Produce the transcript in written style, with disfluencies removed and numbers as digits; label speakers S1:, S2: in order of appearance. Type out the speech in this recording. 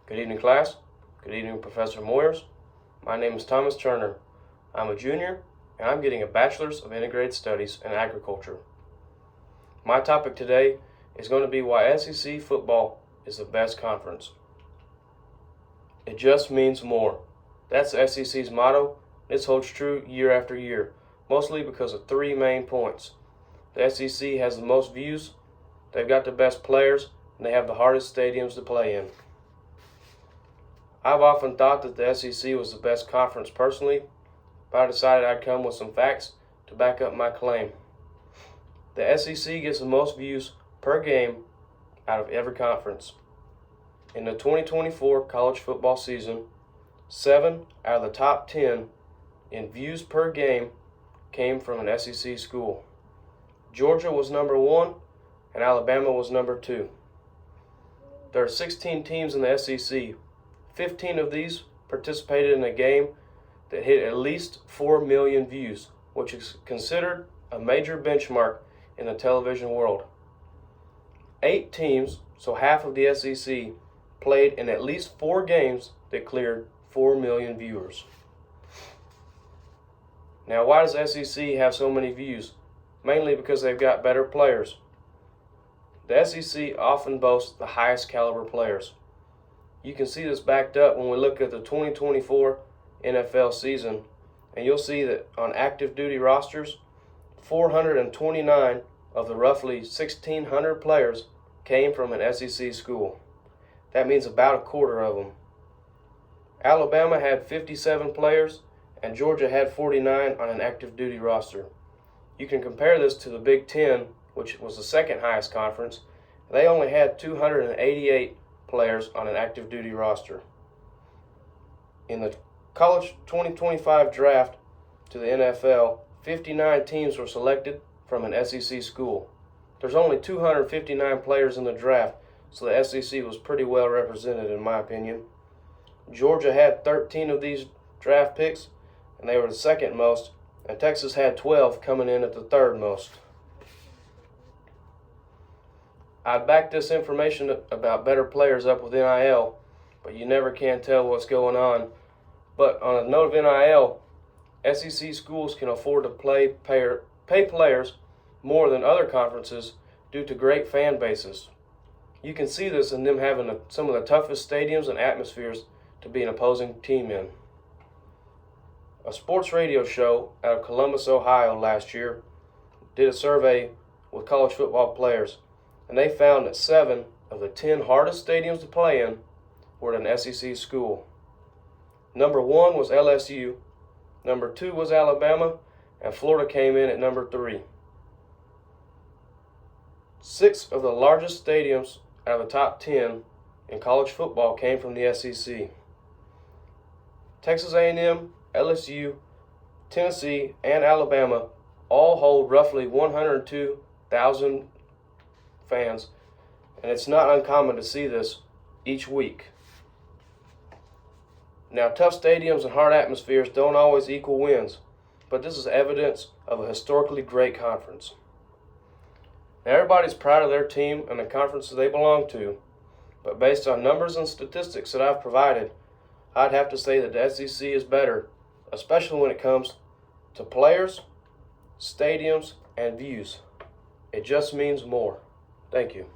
S1: Good evening, class. Good evening, Professor Moyers. My name is Thomas Turner. I'm a junior, and I'm getting a Bachelor's of Integrated Studies in Agriculture. My topic today is going to be why SEC football is the best conference. It just means more. That's the SEC's motto. This holds true year after year, mostly because of three main points. The SEC has the most views, they've got the best players, and they have the hardest stadiums to play in. I've often thought that the SEC was the best conference personally, but I decided I'd come with some facts to back up my claim. The SEC gets the most views per game out of every conference. In the 2024 college football season, 7 out of the top 10 in views per game came from an SEC school. Georgia was number 1 and Alabama was number 2. There are 16 teams in the SEC. 15 of these participated in a game that hit at least 4 million views, which is considered a major benchmark in the television world. 8 teams, so half of the SEC, played in at least 4 games that cleared 4 million viewers. Now, why does SEC have so many views? Mainly because they've got better players. The SEC often boasts the highest caliber players. You can see this backed up when we look at the 2024 NFL season, and you'll see that on active duty rosters, 429 of the roughly 1,600 players came from an SEC school. That means about a quarter of them. Alabama had 57 players, and Georgia had 49 on an active duty roster. You can compare this to the Big Ten, which was the second highest conference. They only had 288 players on an active duty roster. In the college 2025 draft to the NFL, 59 teams were selected from an SEC school. There's only 259 players in the draft, so the SEC was pretty well represented in my opinion. Georgia had 13 of these draft picks, and they were the second most, and Texas had 12, coming in at the third most. I backed this information about better players up with NIL, but you never can tell what's going on. But on a note of NIL, SEC schools can afford to pay players more than other conferences due to great fan bases. You can see this in them having some of the toughest stadiums and atmospheres to be an opposing team in. A sports radio show out of Columbus, Ohio last year did a survey with college football players, and they found that 7 of the 10 hardest stadiums to play in were at an SEC school. Number 1 was LSU, number 2 was Alabama, and Florida came in at number 3. 6 of the largest stadiums out of the top 10 in college football came from the SEC. Texas A&M, LSU, Tennessee, and Alabama all hold roughly 102,000 fans, and it's not uncommon to see this each week. Now, tough stadiums and hard atmospheres don't always equal wins, but this is evidence of a historically great conference. Now, everybody's proud of their team and the conferences they belong to, but based on numbers and statistics that I've provided, I'd have to say that the SEC is better, especially when it comes to players, stadiums, and views. It just means more. Thank you.